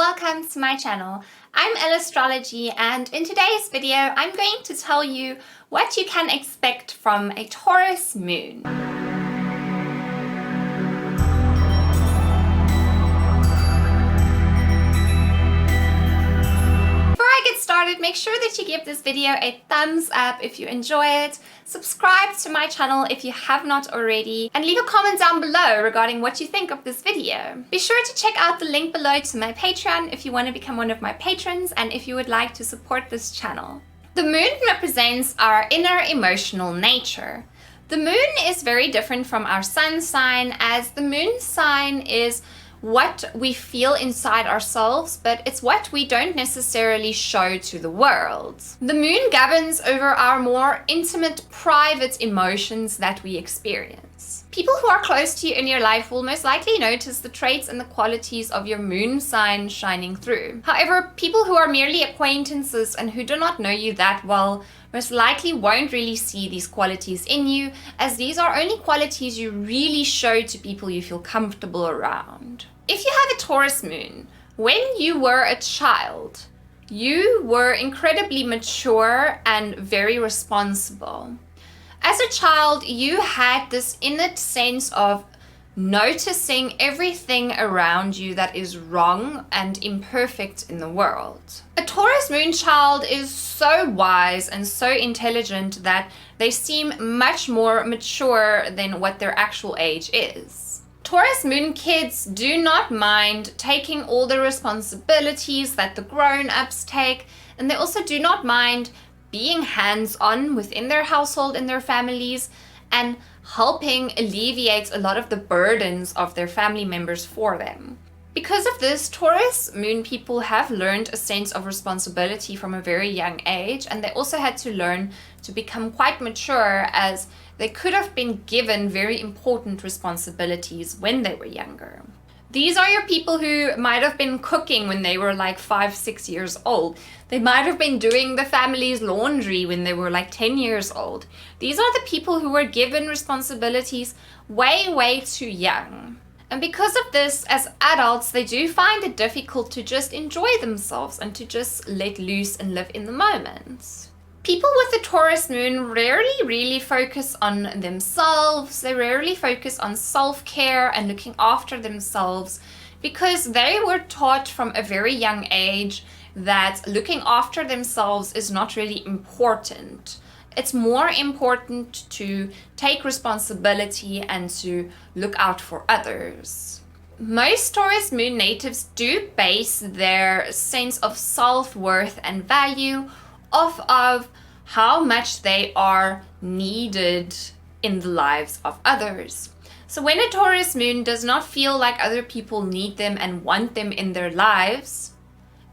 welcome to my channel. I'm EllAstrology, and in today's video I'm going to tell you what you can expect from a Taurus moon. Started, make sure that you give this video a thumbs up if you enjoy it, subscribe to my channel if you have not already, and leave a comment down below regarding what you think of this video. Be sure to check out the link below to my Patreon if you want to become one of my patrons and if you would like to support this channel. The moon represents our inner emotional nature. The moon is very different from our sun sign, as the moon sign is what we feel inside ourselves, but it's what we don't necessarily show to the world. The moon governs over our more intimate, private emotions that we experience. People who are close to you in your life will most likely notice the traits and the qualities of your moon sign shining through. However, people who are merely acquaintances and who do not know you that well most likely won't really see these qualities in you, as these are only qualities you really show to people you feel comfortable around. If you have a Taurus moon, when you were a child, you were incredibly mature and very responsible. As a child, you had this innate sense of noticing everything around you that is wrong and imperfect in the world. A Taurus moon child is so wise and so intelligent that they seem much more mature than what their actual age is. Taurus moon kids do not mind taking all the responsibilities that the grown-ups take, and they also do not mind being hands-on within their household and their families and helping alleviate a lot of the burdens of their family members for them. Because of this, Taurus moon people have learned a sense of responsibility from a very young age, and they also had to learn to become quite mature, as they could have been given very important responsibilities when they were younger. These are your people who might have been cooking when they were like 5-6 years old. They might have been doing the family's laundry when they were like 10 years old. These are the people who were given responsibilities way too young. And because of this, as adults, they do find it difficult to just enjoy themselves and to just let loose and live in the moment. People with the Taurus moon rarely really focus on themselves. They rarely focus on self-care and looking after themselves, because they were taught from a very young age that looking after themselves is not really important. It's more important to take responsibility and to look out for others. Most Taurus moon natives do base their sense of self-worth and value off of how much they are needed in the lives of others. So when a Taurus moon does not feel like other people need them and want them in their lives,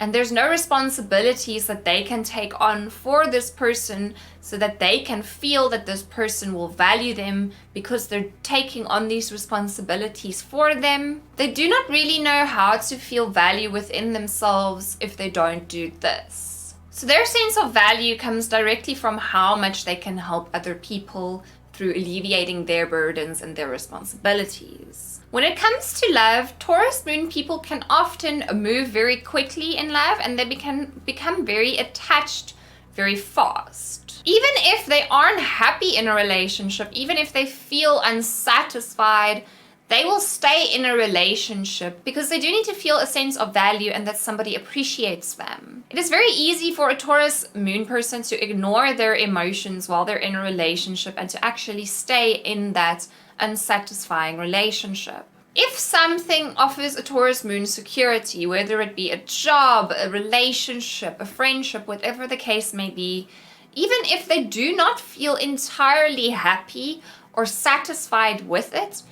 and there's no responsibilities that they can take on for this person so that they can feel that this person will value them because they're taking on these responsibilities for them, they do not really know how to feel value within themselves if they don't do this. So their sense of value comes directly from how much they can help other people through alleviating their burdens and their responsibilities. When it comes to love, Taurus moon people can often move very quickly in love, and they become very attached very fast. Even if they aren't happy in a relationship, even if they feel unsatisfied, they will stay in a relationship because they do need to feel a sense of value and that somebody appreciates them. It is very easy for a Taurus moon person to ignore their emotions while they're in a relationship and to actually stay in that unsatisfying relationship. If something offers a Taurus moon security, whether it be a job, a relationship, a friendship, whatever the case may be, even if they do not feel entirely happy or satisfied with it,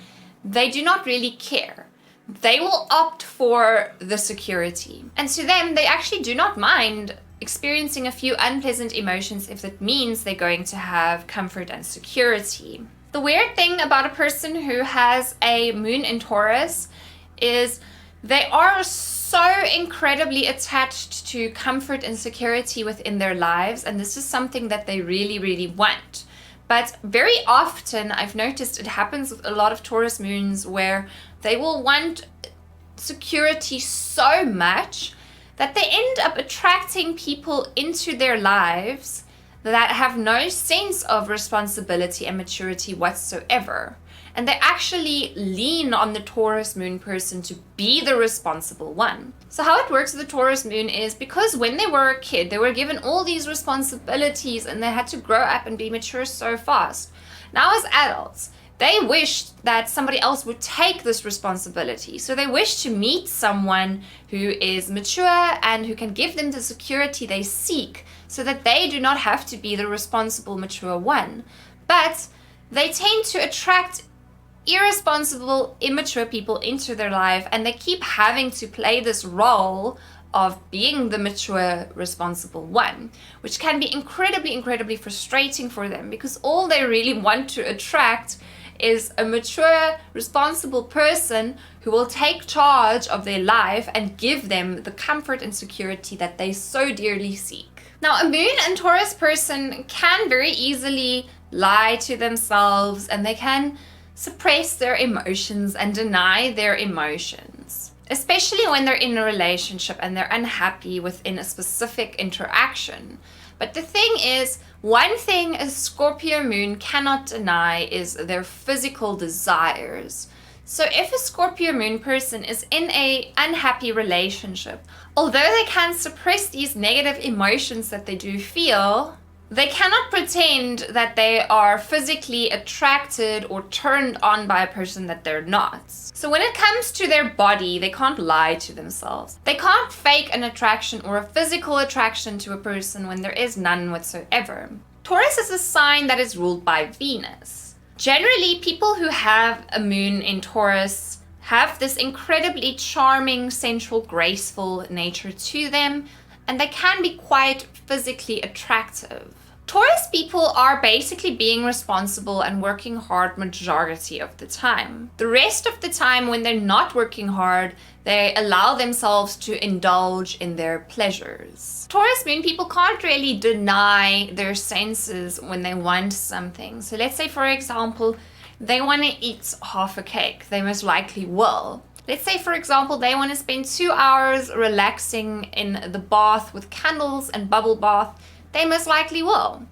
they do not really care. They will opt for the security. And to them, they actually do not mind experiencing a few unpleasant emotions if it means they're going to have comfort and security. The weird thing about a person who has a moon in Taurus is they are so incredibly attached to comfort and security within their lives, and this is something that they really want. But very often, I've noticed it happens with a lot of Taurus moons where they will want security so much that they end up attracting people into their lives that have no sense of responsibility and maturity whatsoever. And they actually lean on the Taurus moon person to be the responsible one. So how it works with the Taurus moon is because when they were a kid, they were given all these responsibilities and they had to grow up and be mature so fast. Now as adults, they wished that somebody else would take this responsibility. So they wish to meet someone who is mature and who can give them the security they seek so that they do not have to be the responsible, mature one. But they tend to attract irresponsible, immature people into their life, and they keep having to play this role of being the mature, responsible one, which can be incredibly frustrating for them because all they really want to attract is a mature, responsible person who will take charge of their life and give them the comfort and security that they so dearly seek. Now, a moon and Taurus person can very easily lie to themselves and they can suppress their emotions and deny their emotions, especially when they're in a relationship and they're unhappy within a specific interaction. But the thing is, one thing a Scorpio moon cannot deny is their physical desires. So if a Scorpio moon person is in an unhappy relationship, although they can suppress these negative emotions that they do feel, they cannot pretend that they are physically attracted or turned on by a person that they're not. So when it comes to their body, they can't lie to themselves. They can't fake an attraction or a physical attraction to a person when there is none whatsoever. Taurus is a sign that is ruled by Venus. Generally, people who have a moon in Taurus have this incredibly charming, sensual, graceful nature to them, and they can be quite physically attractive. Taurus people are basically being responsible and working hard majority of the time. The rest of the time when they're not working hard, they allow themselves to indulge in their pleasures. Taurus moon people can't really deny their senses when they want something. So let's say, for example, they want to eat half a cake. They most likely will. Let's say, for example, they want to spend 2 hours relaxing in the bath with candles and bubble bath. They most likely will.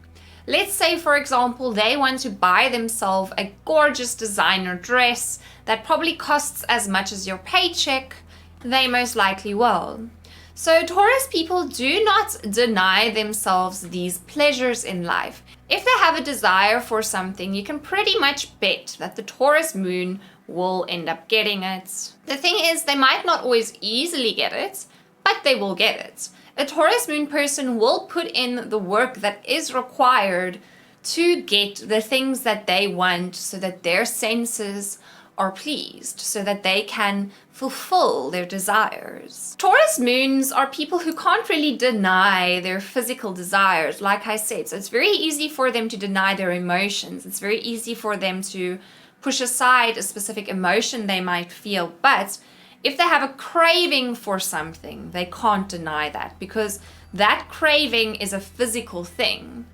Let's say, for example, they want to buy themselves a gorgeous designer dress that probably costs as much as your paycheck. They most likely will. So Taurus people do not deny themselves these pleasures in life. If they have a desire for something, you can pretty much bet that the Taurus moon will end up getting it. The thing is, they might not always easily get it, but they will get it. A Taurus moon person will put in the work that is required to get the things that they want so that their senses are pleased, so that they can fulfill their desires. Taurus moons are people who can't really deny their physical desires, like I said. So it's very easy for them to deny their emotions. It's very easy for them to push aside a specific emotion they might feel. But if they have a craving for something, they can't deny that because that craving is a physical thing.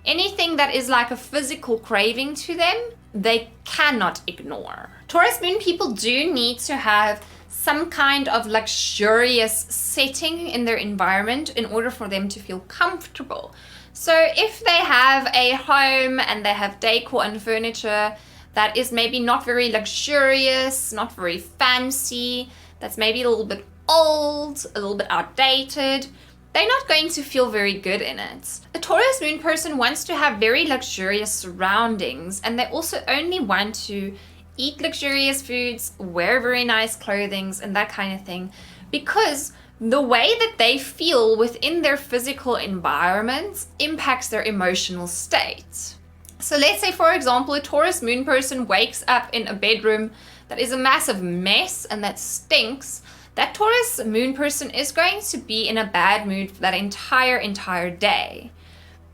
Anything that is like a physical craving to them, they cannot ignore. Taurus moon people do need to have some kind of luxurious setting in their environment in order for them to feel comfortable. So if they have a home and they have decor and furniture that is maybe not very luxurious, not very fancy, that's maybe a little bit old, a little bit outdated, they're not going to feel very good in it. A Taurus moon person wants to have very luxurious surroundings, and they also only want to eat luxurious foods, wear very nice clothing, and that kind of thing, because the way that they feel within their physical environment impacts their emotional state. So let's say, for example, a Taurus moon person wakes up in a bedroom that is a massive mess and that stinks. That Taurus moon person is going to be in a bad mood for that entire day.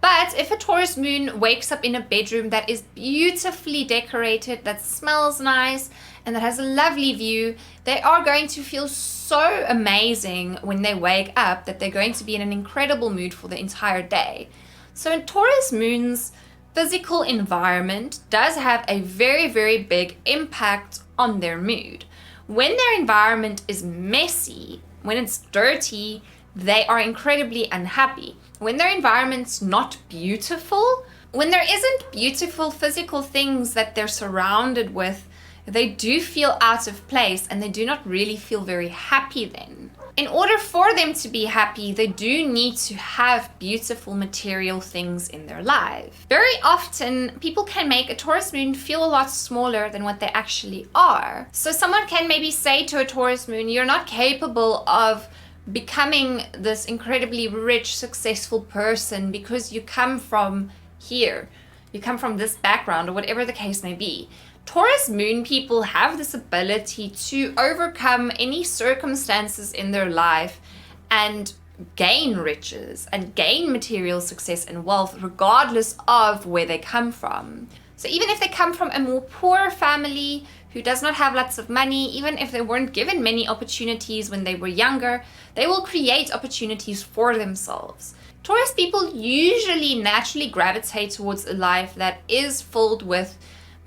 But if a Taurus moon wakes up in a bedroom that is beautifully decorated, that smells nice, and that has a lovely view, they are going to feel so amazing when they wake up that they're going to be in an incredible mood for the entire day. So in Taurus moon's physical environment does have a very big impact on their mood. When their environment is messy, when it's dirty, they are incredibly unhappy. When their environment's not beautiful, when there isn't beautiful physical things that they're surrounded with, they do feel out of place and they do not really feel very happy then. In order for them to be happy, they do need to have beautiful material things in their life. Very often, people can make a Taurus moon feel a lot smaller than what they actually are. So someone can maybe say to a Taurus moon, you're not capable of becoming this incredibly rich, successful person because you come from here. You come from this background, or whatever the case may be. Taurus moon people have this ability to overcome any circumstances in their life and gain riches and gain material success and wealth regardless of where they come from. So even if they come from a more poor family who does not have lots of money, even if they weren't given many opportunities when they were younger, they will create opportunities for themselves. Taurus people usually naturally gravitate towards a life that is filled with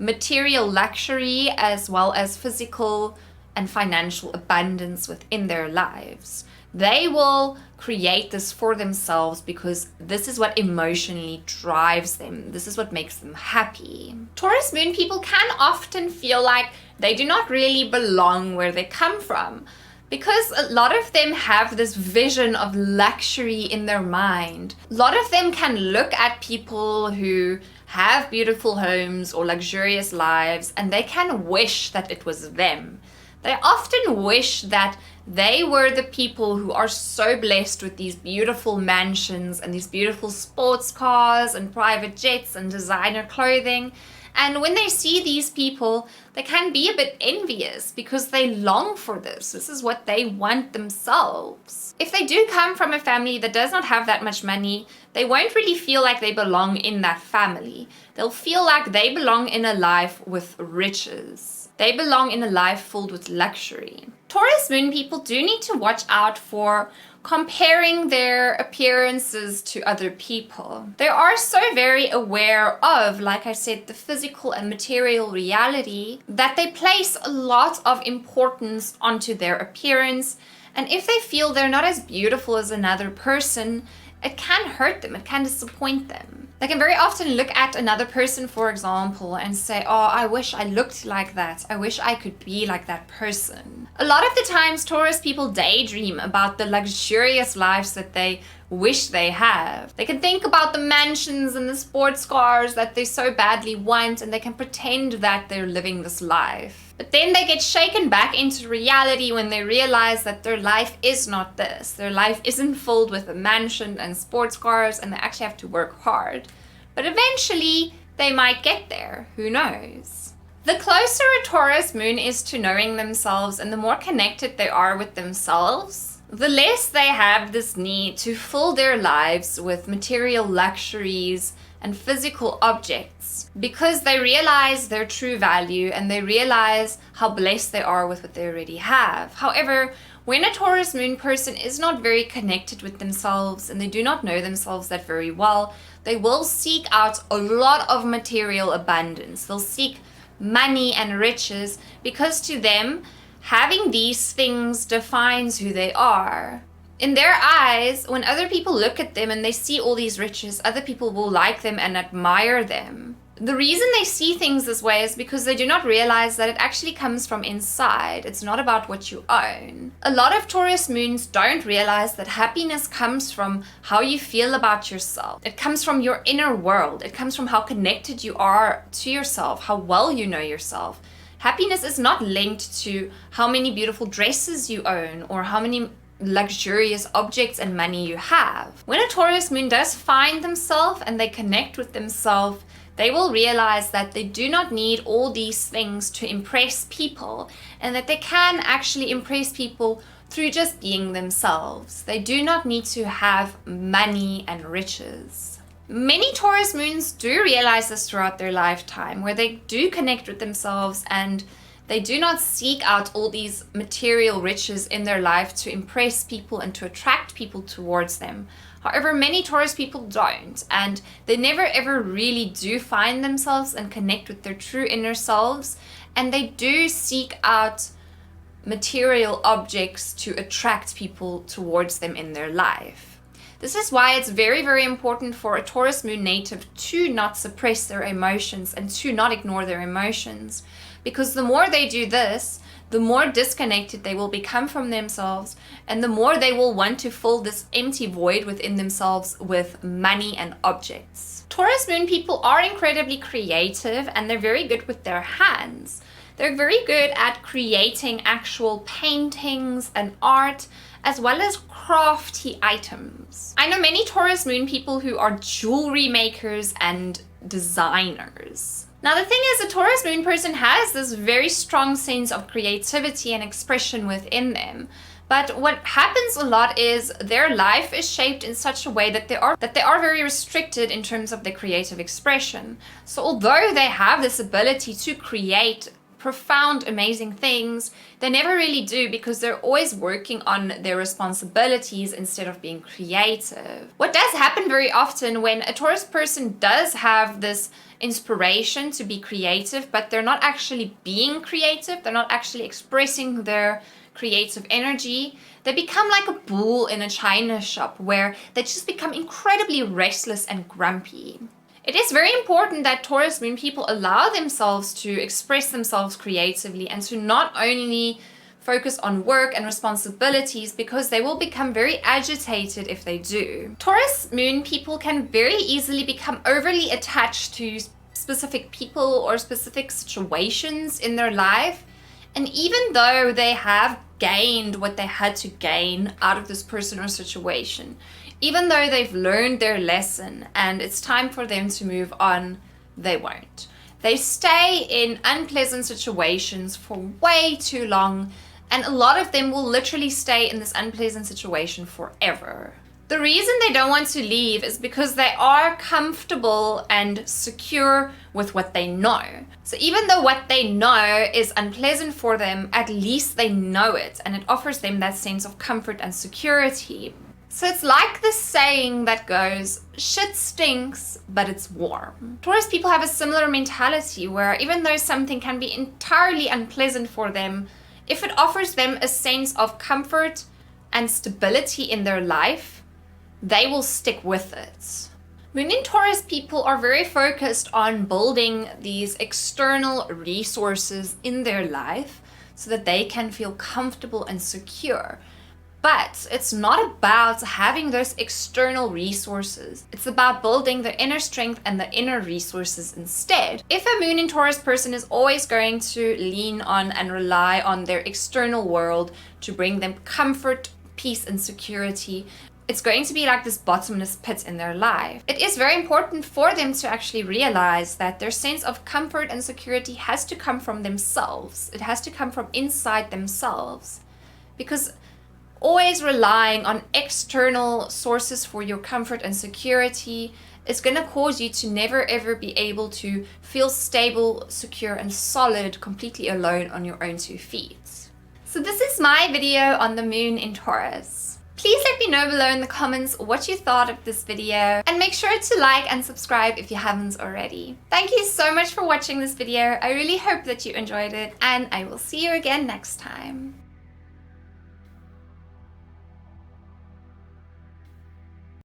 material luxury as well as physical and financial abundance within their lives. They will create this for themselves because this is what emotionally drives them. This is what makes them happy. Taurus moon people can often feel like they do not really belong where they come from, because a lot of them have this vision of luxury in their mind. A lot of them can look at people who have beautiful homes or luxurious lives and they can wish that it was them. They often wish that they were the people who are so blessed with these beautiful mansions and these beautiful sports cars and private jets and designer clothing. And when they see these people, they can be a bit envious because they long for this. This is what they want themselves. If they do come from a family that does not have that much money, they won't really feel like they belong in that family. They'll feel like they belong in a life with riches. They belong in a life filled with luxury. Taurus moon people do need to watch out for comparing their appearances to other people. They are so very aware of, like I said, the physical and material reality that they place a lot of importance onto their appearance. And if they feel they're not as beautiful as another person, it can hurt them, it can disappoint them. They can very often look at another person, for example, and say, oh, I wish I looked like that. I wish I could be like that person. A lot of the times, Taurus people daydream about the luxurious lives that they wish they have. They can think about the mansions and the sports cars that they so badly want, and they can pretend that they're living this life. But then they get shaken back into reality when they realize that their life is not this. Their life isn't filled with a mansion and sports cars, and they actually have to work hard. But eventually, they might get there. Who knows? The closer a Taurus moon is to knowing themselves and the more connected they are with themselves, the less they have this need to fill their lives with material luxuries and physical objects, because they realize their true value and they realize how blessed they are with what they already have. However, when a Taurus moon person is not very connected with themselves and they do not know themselves that very well, they will seek out a lot of material abundance. They'll seek money and riches because to them, having these things defines who they are. In their eyes, when other people look at them and they see all these riches, other people will like them and admire them. The reason they see things this way is because they do not realize that it actually comes from inside. It's not about what you own. A lot of Taurus moons don't realize that happiness comes from how you feel about yourself. It comes from your inner world. It comes from how connected you are to yourself, how well you know yourself. Happiness is not linked to how many beautiful dresses you own or how many luxurious objects and money you have. When a Taurus moon does find themselves and they connect with themselves, they will realize that they do not need all these things to impress people and that they can actually impress people through just being themselves. They do not need to have money and riches. Many Taurus moons do realize this throughout their lifetime, where they do connect with themselves and they do not seek out all these material riches in their life to impress people and to attract people towards them. However, many Taurus people don't, and they never ever really do find themselves and connect with their true inner selves, and they do seek out material objects to attract people towards them in their life. This is why it's very, very important for a Taurus moon native to not suppress their emotions and to not ignore their emotions. Because the more they do this, the more disconnected they will become from themselves, and the more they will want to fill this empty void within themselves with money and objects. Taurus moon people are incredibly creative, and they're very good with their hands. They're very good at creating actual paintings and art, as well as crafty items. I know many Taurus moon people who are jewelry makers and designers. Now the thing is, a Taurus moon person has this very strong sense of creativity and expression within them. But what happens a lot is their life is shaped in such a way that they are very restricted in terms of their creative expression. So although they have this ability to create profound, amazing things, they never really do, because they're always working on their responsibilities instead of being creative. What does happen very often when a Taurus person does have this inspiration to be creative, but they're not actually being creative, they're not actually expressing their creative energy, they become like a bull in a china shop where they just become incredibly restless and grumpy. It is very important that Taurus moon people allow themselves to express themselves creatively and to not only focus on work and responsibilities, because they will become very agitated if they do. Taurus moon people can very easily become overly attached to specific people or specific situations in their life. And even though they have gained what they had to gain out of this person or situation, even though they've learned their lesson and it's time for them to move on, they won't. They stay in unpleasant situations for way too long, and a lot of them will literally stay in this unpleasant situation forever. The reason they don't want to leave is because they are comfortable and secure with what they know. So even though what they know is unpleasant for them, at least they know it, and it offers them that sense of comfort and security. So it's like the saying that goes, shit stinks, but it's warm. Taurus people have a similar mentality where even though something can be entirely unpleasant for them, if it offers them a sense of comfort and stability in their life, they will stick with it. Moon in Taurus people are very focused on building these external resources in their life so that they can feel comfortable and secure. But it's not about having those external resources. It's about building the inner strength and the inner resources instead. If a Moon in Taurus person is always going to lean on and rely on their external world to bring them comfort, peace, and security, it's going to be like this bottomless pit in their life. It is very important for them to actually realize that their sense of comfort and security has to come from themselves. It has to come from inside themselves. Because always relying on external sources for your comfort and security is going to cause you to never ever be able to feel stable, secure, and solid completely alone on your own 2 feet. So this is my video on the Moon in Taurus. Please let me know below in the comments what you thought of this video, and make sure to like and subscribe if you haven't already. Thank you so much for watching this video. I really hope that you enjoyed it, and I will see you again next time.